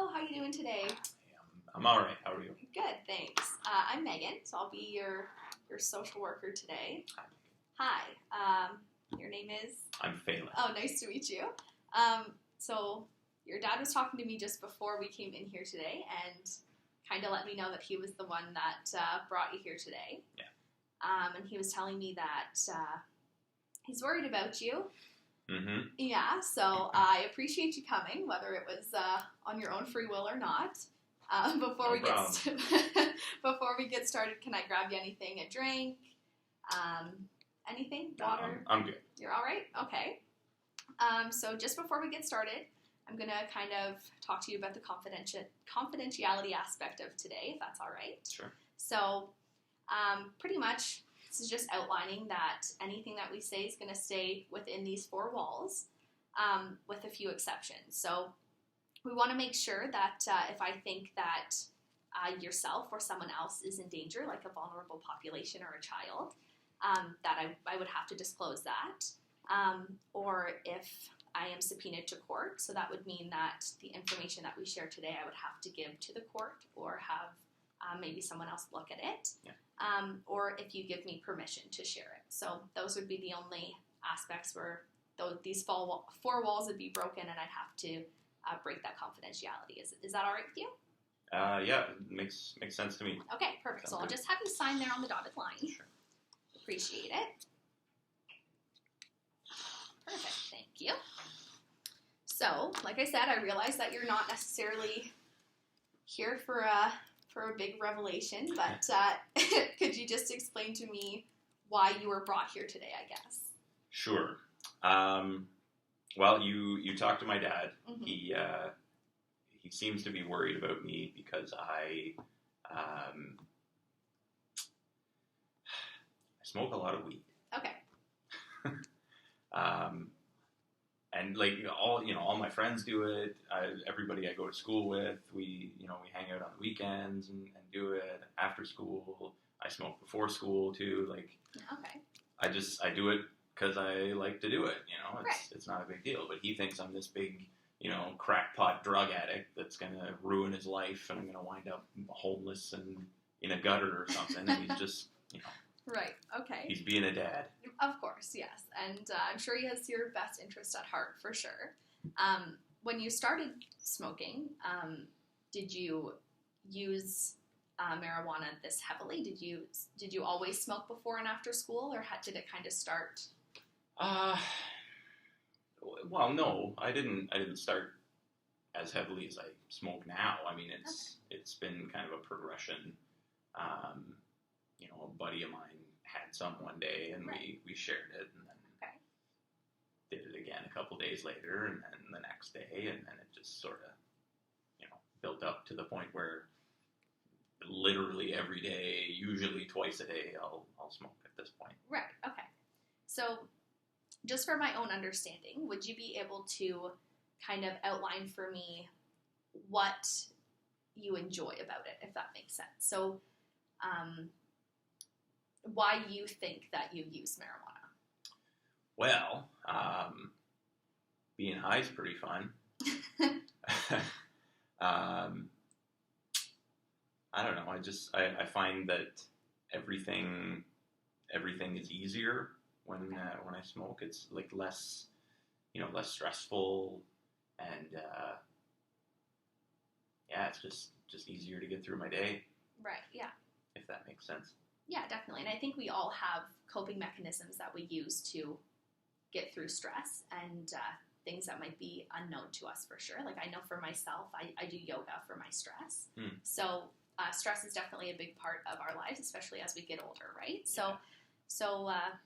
Hello, how are you doing today? I'm all right. How are you? Good, thanks. I'm Megan, so I'll be your social worker today. Hi. Your name is? I'm Phelan. Oh, nice to meet you. So your dad was talking to me just before we came in here today and kind of let me know that he was the one that brought you here today. Yeah. And he was telling me that he's worried about you. Mm-hmm. Yeah, so I appreciate you coming, whether it was on your own free will or not. Before we get started, can I grab you anything? A drink? Anything? Water? I'm good. You're all right? Okay. So just before we get started, I'm going to kind of talk to you about the confidentiality aspect of today, if that's all right. Sure. So pretty much this is just outlining that anything that we say is going to stay within these four walls with a few exceptions. So we want to make sure that if I think that yourself or someone else is in danger, like a vulnerable population or a child, that I would have to disclose that. Or if I am subpoenaed to court, so that would mean that the information that we share today I would have to give to the court or have maybe someone else look at it. Yeah. Or if you give me permission to share it. So those would be the only aspects where these four walls would be broken and I'd have to break that confidentiality. Is that all right with you? Yeah, it makes sense to me. Okay, perfect. So I'll just have you sign there on the dotted line. Sure. Appreciate it. Perfect, thank you. So, like I said, I realize that you're not necessarily here for a big revelation, but could you just explain to me why you were brought here today, I guess? Sure. Well, you talked to my dad. Mm-hmm. He seems to be worried about me because I smoke a lot of weed. Okay. And like all my friends do it. Everybody I go to school with, we hang out on the weekends and do it after school. I smoke before school too. Okay. I do it because I like to do it. Right. It's not a big deal. But he thinks I'm this big crackpot drug addict that's gonna ruin his life, and I'm gonna wind up homeless and in a gutter or something. And he's just Right. Okay. he's being a dad. Of course, yes. And I'm sure he has your best interest at heart, for sure. When you started smoking, did you use marijuana this heavily? Did you always smoke before and after school, or did it kind of start? Well, no, I didn't start as heavily as I smoke now. I mean, it's been kind of a progression. A buddy of mine had some one day, and right. we shared it, and then did it again a couple days later, and then the next day, and then it just sort of, built up to the point where literally every day, usually twice a day, I'll smoke at this point. Right. Okay. So, just for my own understanding, would you be able to kind of outline for me what you enjoy about it, if that makes sense? So, why you think that you use marijuana? Well, being high is pretty fun. I don't know. I find that everything is easier when I smoke. It's like less stressful, and it's just easier to get through my day. Right. Yeah. If that makes sense. Yeah, definitely. And I think we all have coping mechanisms that we use to get through stress and things that might be unknown to us for sure. Like I know for myself, I do yoga for my stress. So stress is definitely a big part of our lives, especially as we get older, right?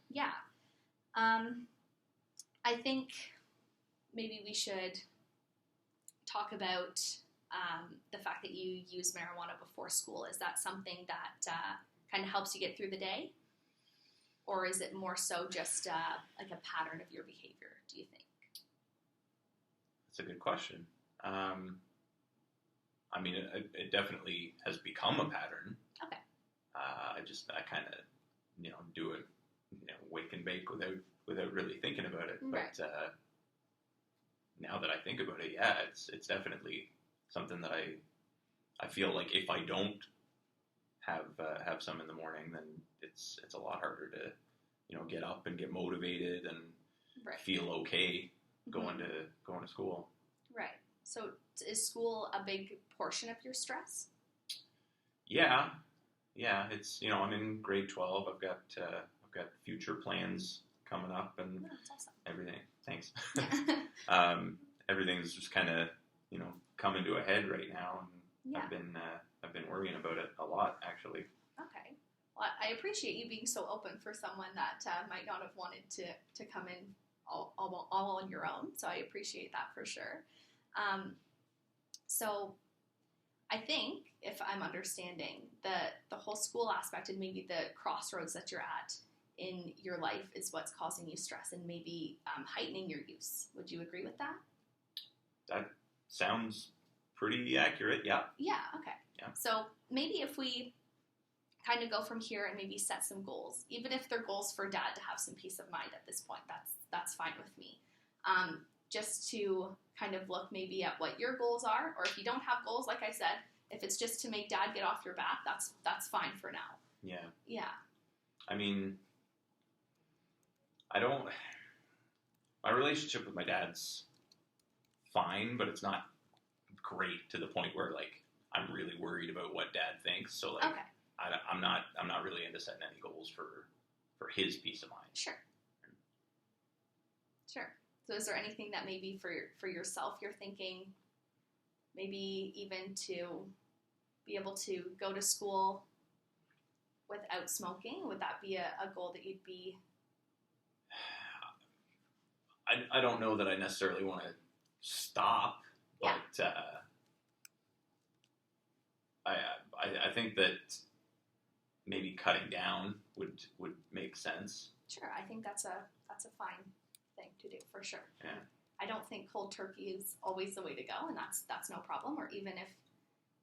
Yeah. I think maybe we should talk about the fact that you use marijuana before school. Is that something that kind of helps you get through the day? Or is it more so just like a pattern of your behavior, do you think? That's a good question. I mean, it definitely has become a pattern. Okay. I kind of, do it, wake and bake without really thinking about it. Right. But now that I think about it, yeah, it's definitely something that I feel like if I don't have some in the morning, then it's a lot harder to, get up and get motivated and Right. feel okay going Mm-hmm. to school. Right. So is school a big portion of your stress? Yeah, it's I'm in grade 12. I've got future plans coming up and Oh, that's awesome. everything. Thanks. Yeah. Everything's just kind of coming to a head right now, and Yeah. I've been worrying about it a lot actually. Okay. Well, I appreciate you being so open for someone that might not have wanted to come in all on your own. So I appreciate that for sure. So I think, if I'm understanding, the whole school aspect and maybe the crossroads that you're at in your life is what's causing you stress and maybe heightening your use. Would you agree with that? That sounds pretty accurate. Yeah. Yeah, okay. Yeah. So maybe if we kind of go from here and maybe set some goals, even if they're goals for dad to have some peace of mind at this point, that's fine with me. Just to kind of look maybe at what your goals are, or if you don't have goals, like I said, if it's just to make dad get off your back, that's fine for now. Yeah. Yeah. I mean, my relationship with my dad's fine, but it's not great to the point where like I'm really worried about what dad thinks. So like, Okay. I'm not really into setting any goals for his peace of mind. Sure. So is there anything that maybe for yourself you're thinking, maybe even to be able to go to school without smoking? Would that be a goal that you'd be? I don't know that I necessarily want to stop, Yeah. but I think that maybe cutting down would make sense. Sure, I think that's a fine thing to do for sure. Yeah. I don't think cold turkey is always the way to go, and that's no problem. Or even if,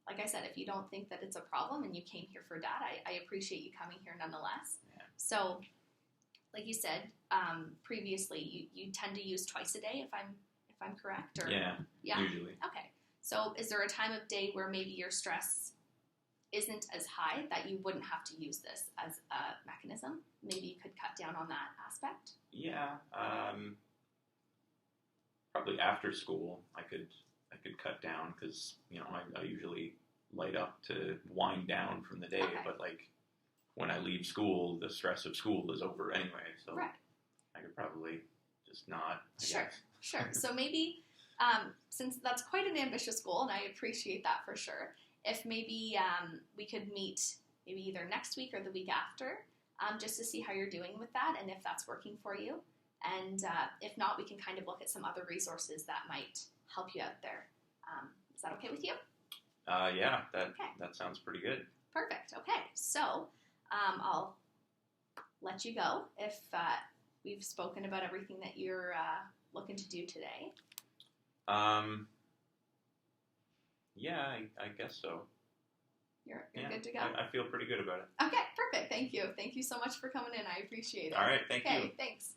like I said, if you don't think that it's a problem and you came here for dad, I appreciate you coming here nonetheless. Yeah. So, like you said previously, you tend to use twice a day, if I'm correct. Or Yeah. Yeah. Usually. Okay. So, is there a time of day where maybe your stress isn't as high that you wouldn't have to use this as a mechanism? Maybe you could cut down on that aspect. Yeah. Probably after school, I could cut down because I usually light up to wind down from the day. Okay. But like when I leave school, the stress of school is over anyway. So Right. I could probably just not. I Sure. guess. Sure. So maybe, since that's quite an ambitious goal, and I appreciate that for sure, if maybe we could meet maybe either next week or the week after, just to see how you're doing with that and if that's working for you. And if not, we can kind of look at some other resources that might help you out there. Is that okay with you? Yeah, that Okay. sounds pretty good. Perfect. Okay. So I'll let you go if we've spoken about everything that you're looking to do today. Yeah, I guess so. You're Yeah, good to go? I feel pretty good about it. Okay, perfect. Thank you. Thank you so much for coming in. I appreciate it. All right, thank you. Okay, thanks.